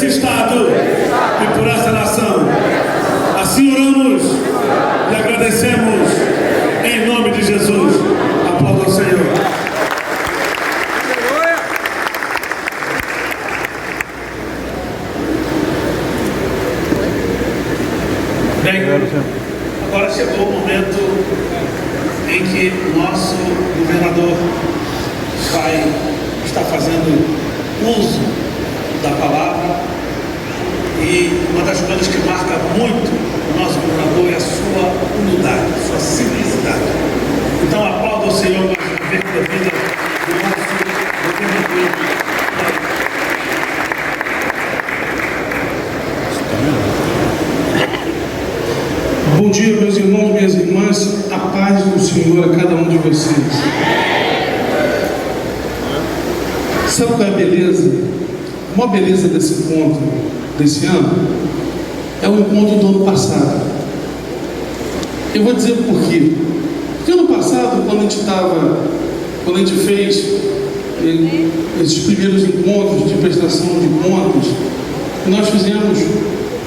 esse Estado e por essa nação. Assim oramos e agradecemos em nome de Jesus. Aplauda ao Senhor. Bem, agora chegou o momento em que o nosso governador vai estar fazendo uso da palavra, e uma das coisas que marca muito o nosso governador é a sua humildade, a sua simplicidade. Então aplauda o Senhor mais uma vez pela vida do nosso governador. Bom dia, meus irmãos, minhas irmãs, a paz do Senhor a cada um de vocês. Sabe qual é a beleza? A maior beleza desse encontro, desse ano, é o encontro do ano passado. Eu vou dizer por quê. Porque ano passado, quando a gente fez esses primeiros encontros de prestação de contas, nós fizemos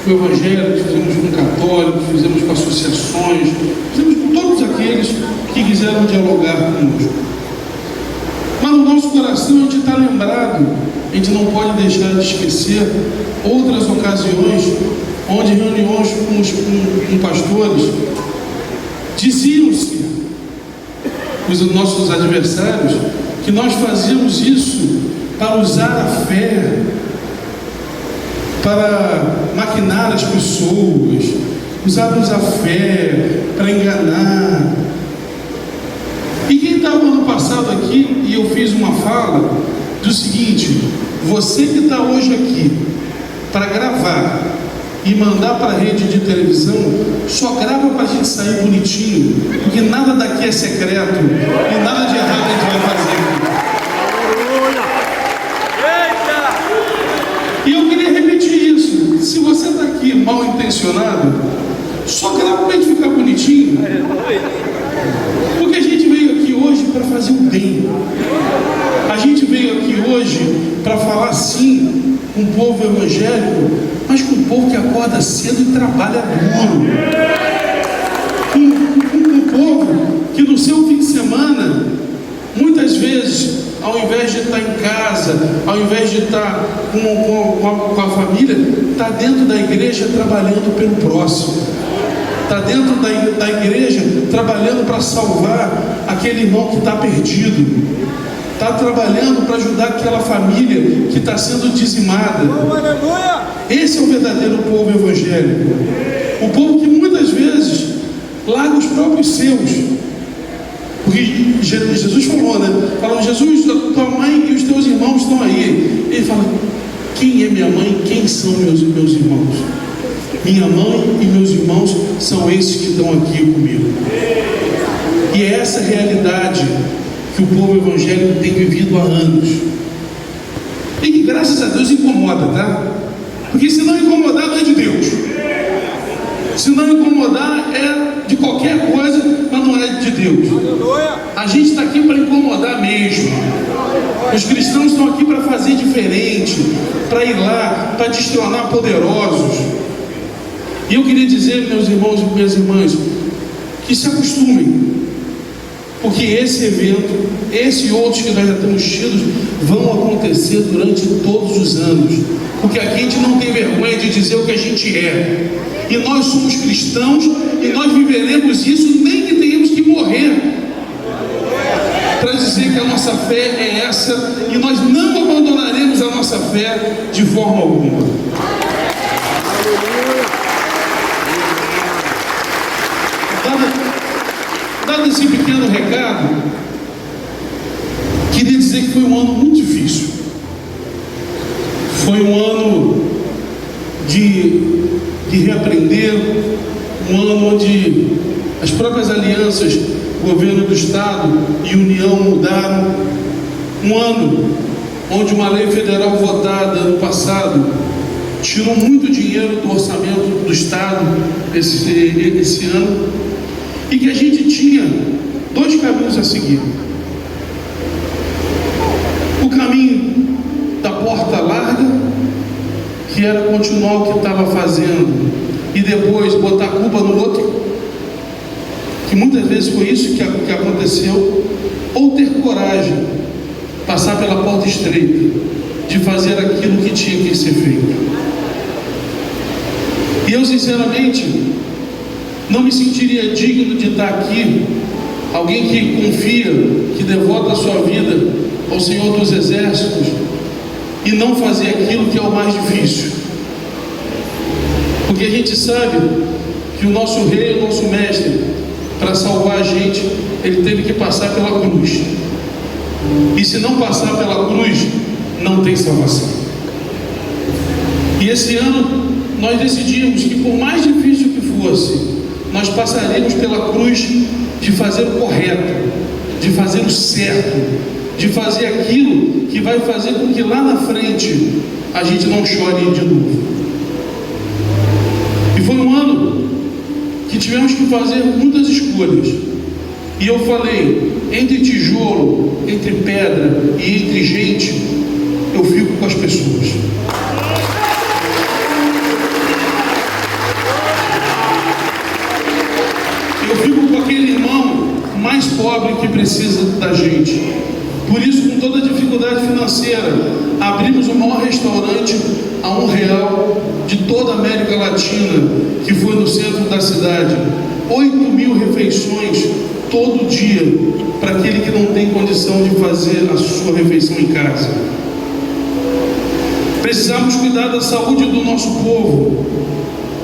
com evangélicos, fizemos com católicos, fizemos com associações, fizemos com todos aqueles que quiseram dialogar conosco. Mas no nosso coração a gente está lembrado, a gente não pode deixar de esquecer outras ocasiões onde reuniões com pastores diziam-se os nossos adversários que nós fazíamos isso para usar a fé, para maquinar as pessoas, usarmos a fé para enganar. E quem estava no ano passado aqui, e eu fiz uma fala do seguinte: você que está hoje aqui para gravar e mandar para a rede de televisão, só grava para a gente sair bonitinho, porque nada daqui é secreto e nada de errado a gente vai fazer. E eu queria repetir isso: se você está aqui mal intencionado, só grava para a gente ficar bonitinho, porque a gente veio aqui hoje para fazer o bem. A gente veio aqui hoje para falar sim com o povo evangélico, mas com o povo que acorda cedo e trabalha duro, com o povo que no seu fim de semana, muitas vezes, ao invés de estar em casa, ao invés de estar com a família, está dentro da igreja trabalhando pelo próximo, está dentro da igreja trabalhando para salvar aquele irmão que está perdido, está trabalhando para ajudar aquela família que está sendo dizimada. Esse é o verdadeiro povo evangélico, o povo que muitas vezes larga os próprios seus. Porque Jesus falou, né? Falou: Jesus, tua mãe e os teus irmãos estão aí. Ele fala: quem é minha mãe? Quem são meus irmãos? Minha mãe e meus irmãos são esses que estão aqui comigo. E é essa realidade que o povo evangélico tem vivido há anos. E que graças a Deus incomoda, tá? Porque se não incomodar, não é de Deus. Se não incomodar, é de qualquer coisa, mas não é de Deus. A gente está aqui para incomodar mesmo. Os cristãos estão aqui para fazer diferente, para ir lá, para destronar poderosos. E eu queria dizer, meus irmãos e minhas irmãs, que se acostumem, porque esse evento, esse e outros que nós já temos tido, vão acontecer durante todos os anos. Porque aqui a gente não tem vergonha de dizer o que a gente é. E nós somos cristãos e nós viveremos isso, nem que tenhamos que morrer, para dizer que a nossa fé é essa, e nós não abandonaremos a nossa fé de forma alguma. Dado esse pequeno recado, queria dizer que foi um ano muito difícil. Foi um ano de reaprender, um ano onde as próprias alianças, governo do Estado e União mudaram, um ano onde uma lei federal votada no passado tirou muito dinheiro do orçamento do Estado esse ano, e que a gente tinha dois caminhos a seguir: o caminho da porta larga, que era continuar o que estava fazendo e depois botar a culpa no outro, que muitas vezes foi isso que aconteceu, ou ter coragem, passar pela porta estreita, de fazer aquilo que tinha que ser feito. E eu sinceramente não me sentiria digno de estar aqui, alguém que confia, que devota a sua vida ao Senhor dos Exércitos, e não fazer aquilo que é o mais difícil. Porque a gente sabe que o nosso rei, o nosso mestre, para salvar a gente, ele teve que passar pela cruz. E se não passar pela cruz, não tem salvação. E esse ano nós decidimos que, por mais difícil que fosse, nós passaremos pela cruz de fazer o correto, de fazer o certo, de fazer aquilo que vai fazer com que lá na frente a gente não chore de novo. E foi um ano que tivemos que fazer muitas escolhas. E eu falei, entre tijolo, entre pedra e entre gente, eu fico com as pessoas. Eu fico com aquele irmão mais pobre que precisa da gente. Por isso, com toda a dificuldade financeira, abrimos o maior restaurante a R$1 de toda a América Latina, que foi no centro da cidade. 8.000 refeições todo dia, para aquele que não tem condição de fazer a sua refeição em casa. Precisamos cuidar da saúde do nosso povo,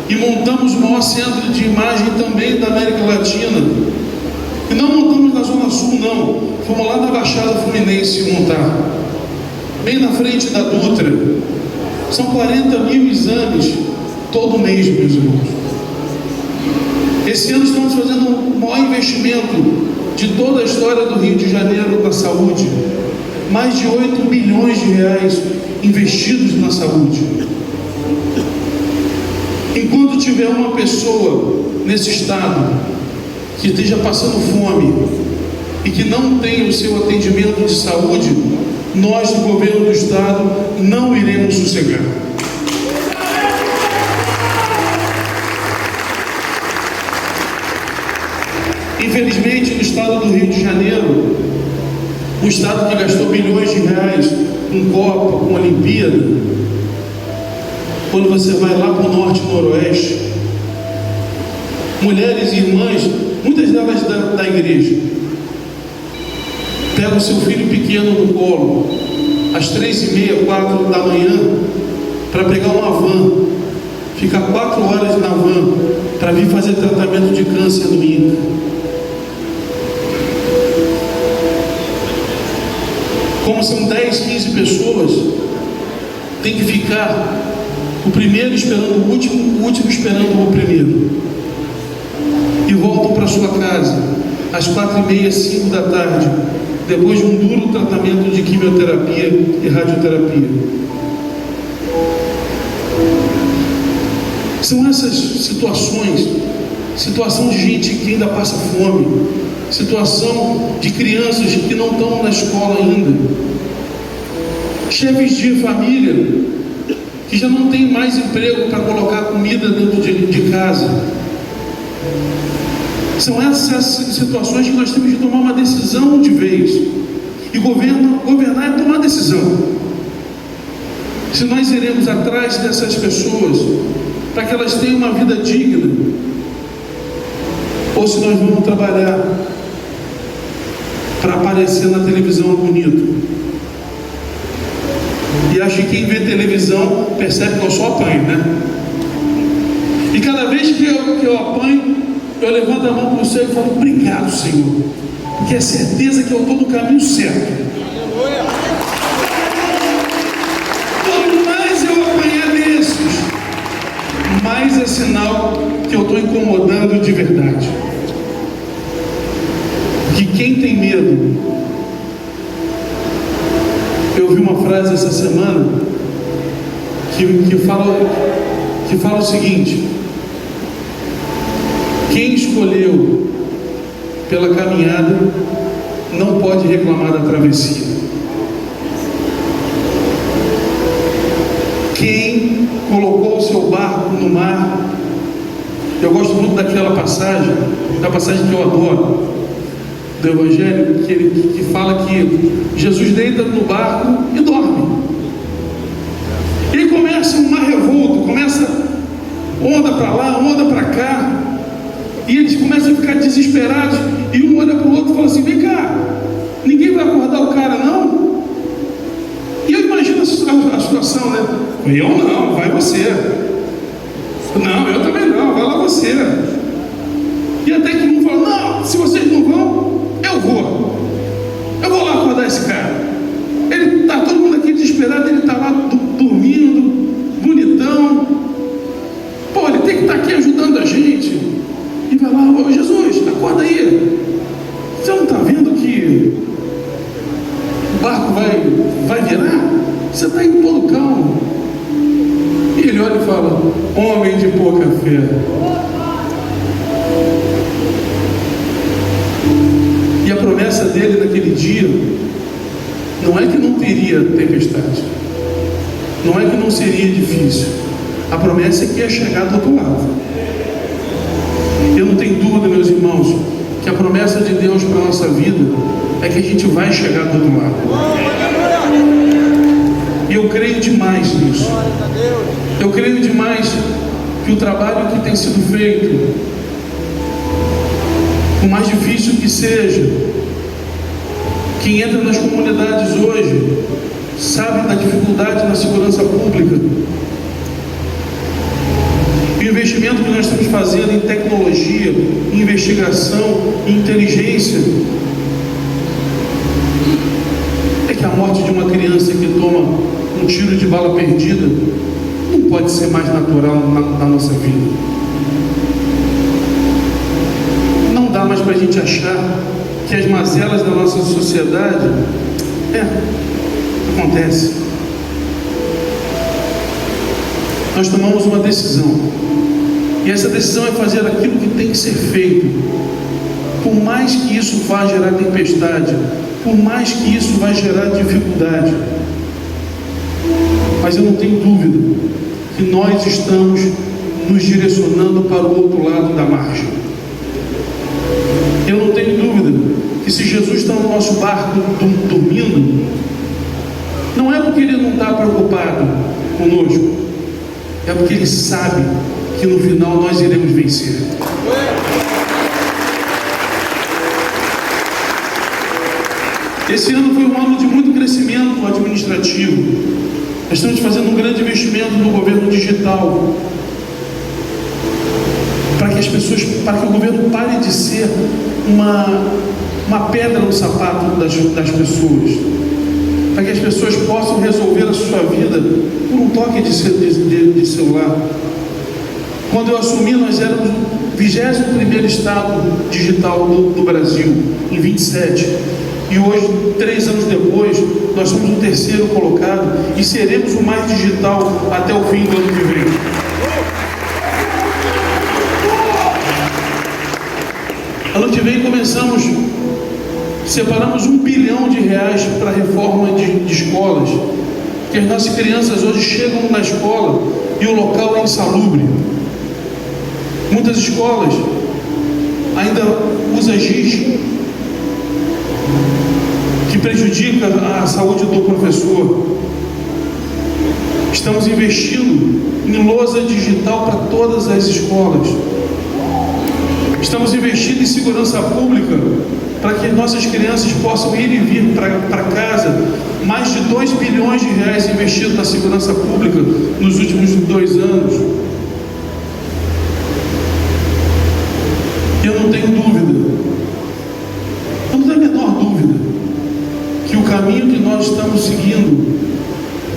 e montamos o maior centro de imagem também da América Latina. E não montamos na Zona Sul, não. Fomos lá na Baixada Fluminense montar, bem na frente da Dutra. São 40.000 exames todo mês, meus irmãos. Esse ano estamos fazendo o maior investimento de toda a história do Rio de Janeiro na saúde. Mais de 8 milhões de reais investidos na saúde. Enquanto tiver uma pessoa nesse estado que esteja passando fome e que não tenha o seu atendimento de saúde, nós do governo do estado não iremos sossegar. Infelizmente, no estado do Rio de Janeiro, um estado que gastou bilhões de reais com Copa, com Olimpíada, quando você vai lá para o norte e noroeste, mulheres e irmãs, muitas delas da igreja, pegam o seu filho pequeno no colo, às 3h30, 4 da manhã, para pegar uma van, ficar 4 horas na van, para vir fazer tratamento de câncer no INCA. Como são 10, 15 pessoas, tem que ficar o primeiro esperando o último esperando o primeiro. E voltam para sua casa às 4h30, 5 da tarde, depois de um duro tratamento de quimioterapia e radioterapia. São essas situações, situação de gente que ainda passa fome, situação de crianças que não estão na escola ainda, chefes de família que já não tem mais emprego para colocar comida dentro de casa. São essas situações que nós temos de tomar uma decisão de vez. E governar é tomar decisão. Se nós iremos atrás dessas pessoas para que elas tenham uma vida digna, ou se nós vamos trabalhar para aparecer na televisão bonito. E acho que quem vê televisão percebe que eu só apanho, né? E cada vez que eu apanho, eu levanto a mão para o Senhor e falo, obrigado, Senhor, porque é certeza que eu estou no caminho certo. Quanto mais eu apanhar desses, mais é sinal que eu estou incomodando de verdade. Que quem tem medo, eu vi uma frase essa semana que fala o seguinte: quem escolheu pela caminhada não pode reclamar da travessia. Quem daquela passagem, da passagem que eu adoro, do Evangelho, que fala que Jesus deita no barco e dorme. E aí começa um mar revolto, começa onda para lá, onda para cá, e eles começam a ficar desesperados, e um olha para o outro e fala assim: vem cá, ninguém vai acordar o cara não? E eu imagino a situação, né? Eu não, vai você. Não, eu também não, vai lá você. E até que um fala: não, se vocês não vão, eu vou lá acordar esse cara. Ele está todo mundo aqui desesperado, ele está lá dormindo, bonitão. Pô, ele tem que estar aqui ajudando a gente. E vai lá: ô Jesus, acorda aí. Você não está vendo que o barco vai virar? Você está em todo calmo. E ele olha e fala: homem de pouca fé. E a promessa dele naquele dia não é que não teria tempestade, não é que não seria difícil. A promessa é que ia chegar do outro lado. Eu não tenho dúvida, meus irmãos, que a promessa de Deus para a nossa vida é que a gente vai chegar do outro lado. E eu creio demais nisso. Eu creio demais que o trabalho que tem sido feito, por mais difícil que seja, quem entra nas comunidades hoje sabe da dificuldade na segurança pública. O investimento que nós estamos fazendo em tecnologia, em investigação, em inteligência, é que a morte de uma criança que toma um tiro de bala perdida não pode ser mais natural na nossa vida. Não dá mais para a gente achar que as mazelas da nossa sociedade acontece. Nós tomamos uma decisão, e essa decisão é fazer aquilo que tem que ser feito, por mais que isso vá gerar tempestade, por mais que isso vá gerar dificuldade. Mas eu não tenho dúvida que nós estamos nos direcionando para o outro lado da margem. Eu não tenho dúvida que se Jesus está no nosso barco dormindo, não é porque Ele não está preocupado conosco, é porque Ele sabe que no final nós iremos vencer. Esse ano foi um ano de muito crescimento administrativo. Nós estamos fazendo um grande investimento no governo digital, para que o governo pare de ser uma pedra no sapato das pessoas, para que as pessoas possam resolver a sua vida por um toque de celular. Quando eu assumi, nós éramos o 21º estado digital do Brasil, em 27. E hoje, 3 anos depois, nós somos o 3º colocado e seremos o mais digital até o fim do ano que vem. Ano que vem separamos R$1 bilhão para a reforma de escolas, porque as nossas crianças hoje chegam na escola e o local é insalubre. Muitas escolas ainda usam giz, que prejudica a saúde do professor. Estamos investindo em lousa digital para todas as escolas. Estamos investindo em segurança pública para que nossas crianças possam ir e vir para casa. Mais de R$2 bilhões investidos na segurança pública nos últimos 2 anos. Eu não tenho dúvida, eu não tenho a menor dúvida, que o caminho que nós estamos seguindo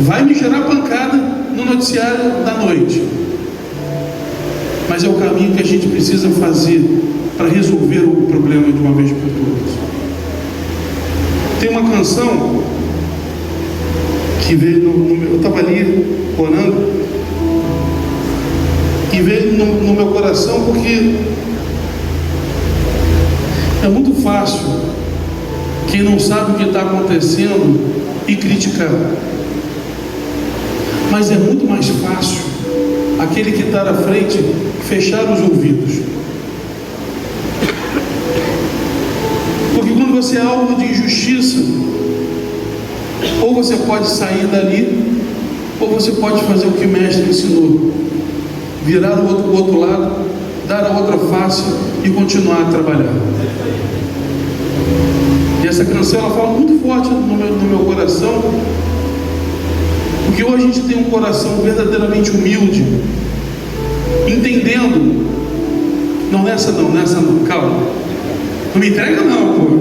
vai me gerar pancada no noticiário da noite, mas é o caminho que a gente precisa fazer para resolver o problema de uma vez por todas. Tem uma canção que veio eu estava ali orando e veio no meu coração, porque é muito fácil quem não sabe o que está acontecendo e criticar, mas é muito mais fácil aquele que está à frente, fechar os ouvidos. Porque quando você é alvo de injustiça, ou você pode sair dali, ou você pode fazer o que o mestre ensinou: virar o outro lado, dar a outra face e continuar a trabalhar. E essa canção ela fala muito forte no meu coração, porque hoje a gente tem um coração verdadeiramente humilde, entendendo. Não, nessa não, calma. Não me entrega não, pô.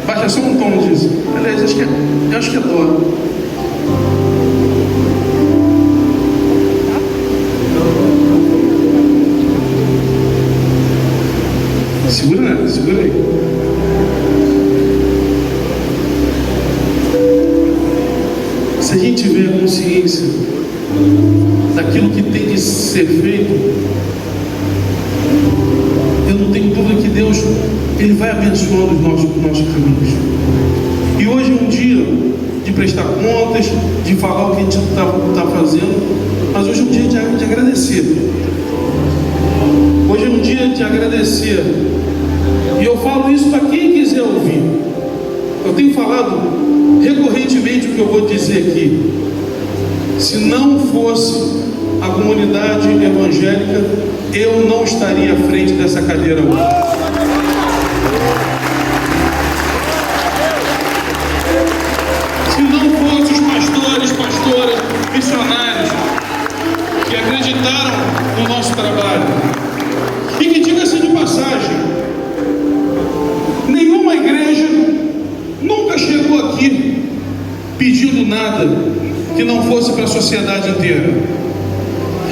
Baixa só um tom disso. Aliás, eu acho que é dó. Segura aí. Se a gente tiver a consciência daquilo que tem que ser feito, eu não tenho dúvida que Deus, Ele vai abençoando os nossos caminhos. E hoje é um dia de prestar contas, de falar o que a gente está fazendo, mas hoje é um dia de agradecer. Hoje é um dia de agradecer. E eu falo isso para quem quiser ouvir. Eu tenho falado recorrentemente o que eu vou dizer aqui. Se não fosse a comunidade evangélica, eu não estaria à frente dessa cadeira hoje. Se não fossem os pastores, pastoras, missionários que acreditaram no nosso trabalho. E que diga-se de passagem, nenhuma igreja nunca chegou aqui pedindo nada que não fosse para a sociedade inteira.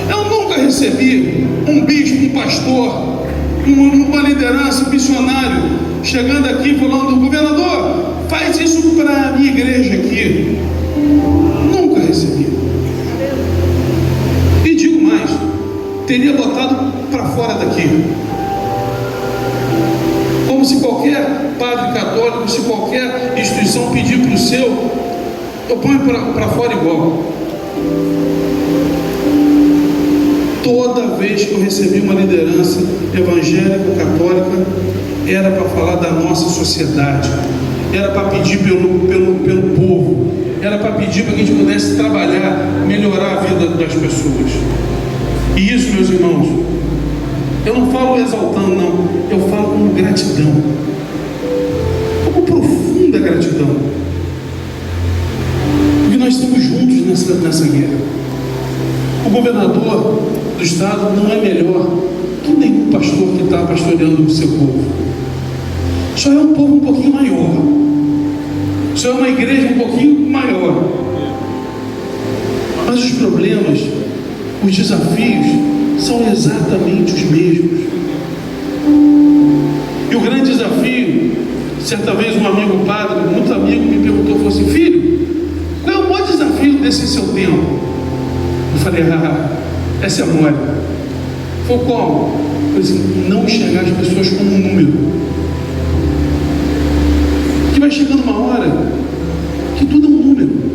Eu nunca recebi um bispo, um pastor, uma liderança, um missionário chegando aqui falando: governador, faz isso para a minha igreja aqui. Nunca recebi. E digo mais, teria botado para fora daqui. Como se qualquer padre católico, se qualquer instituição pedir para o seu, eu ponho para fora igual. Toda vez que eu recebi uma liderança evangélica ou católica, era para falar da nossa sociedade, era para pedir pelo povo, era para pedir para que a gente pudesse trabalhar, melhorar a vida das pessoas. E isso, meus irmãos, eu não falo exaltando, não, eu falo com gratidão, com profunda gratidão, porque nós estamos juntos nessa guerra. O governador do estado não é melhor que nenhum pastor que está pastoreando o seu povo. Só é um povo um pouquinho maior, só é uma igreja um pouquinho maior, mas os problemas, os desafios são exatamente os mesmos. E o grande desafio, certa vez um amigo padre, muito amigo, me perguntou, falou assim: filho, qual é o maior desafio desse seu tempo? Eu falei: essa é a mole. Falei: qual? Eu falei assim: não enxergar as pessoas como um número. Que vai chegando uma hora que tudo é um número.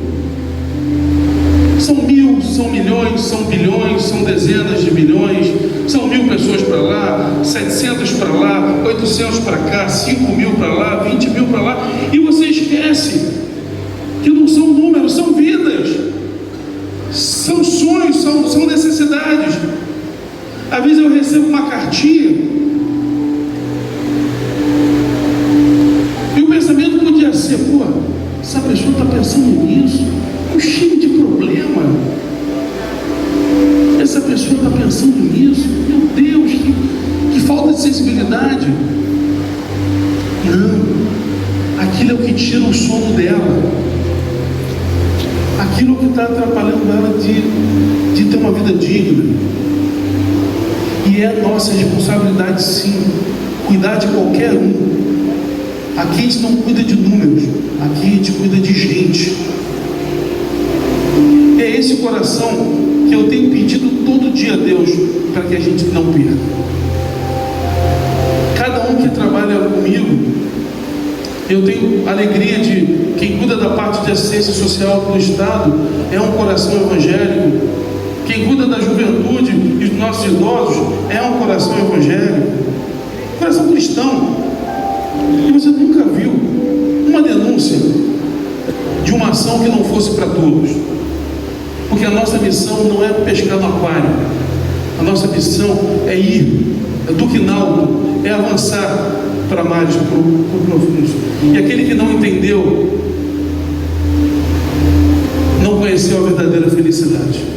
São 1000, são milhões, são bilhões, são dezenas de milhões, são 1000 pessoas para lá, 700 para lá, 800 para cá, 5.000 para lá, 20.000 para lá, e você esquece que não são números, são vidas, são sonhos, são necessidades. Às vezes eu recebo uma cartinha e o pensamento podia ser: pô, essa pessoa está pensando nisso, cheio de problema, essa pessoa está pensando nisso, meu Deus, que falta de sensibilidade. Não, aquilo é o que tira o sono dela, aquilo é o que está atrapalhando ela de ter uma vida digna. E é nossa responsabilidade, sim, cuidar de qualquer um. Aqui a gente não cuida de números, aqui a gente cuida de gente. É esse coração que eu tenho pedido todo dia a Deus, para que a gente não perca. Cada um que trabalha comigo, eu tenho alegria de quem cuida da parte de assistência social do Estado, é um coração evangélico, quem cuida da juventude e dos nossos idosos é um coração evangélico, um coração cristão. E você nunca viu uma denúncia de uma ação que não fosse para todos. Porque a nossa missão não é pescar no aquário. A nossa missão é ir, é do quinaldo, é avançar para mares profundos. E aquele que não entendeu, não conheceu a verdadeira felicidade.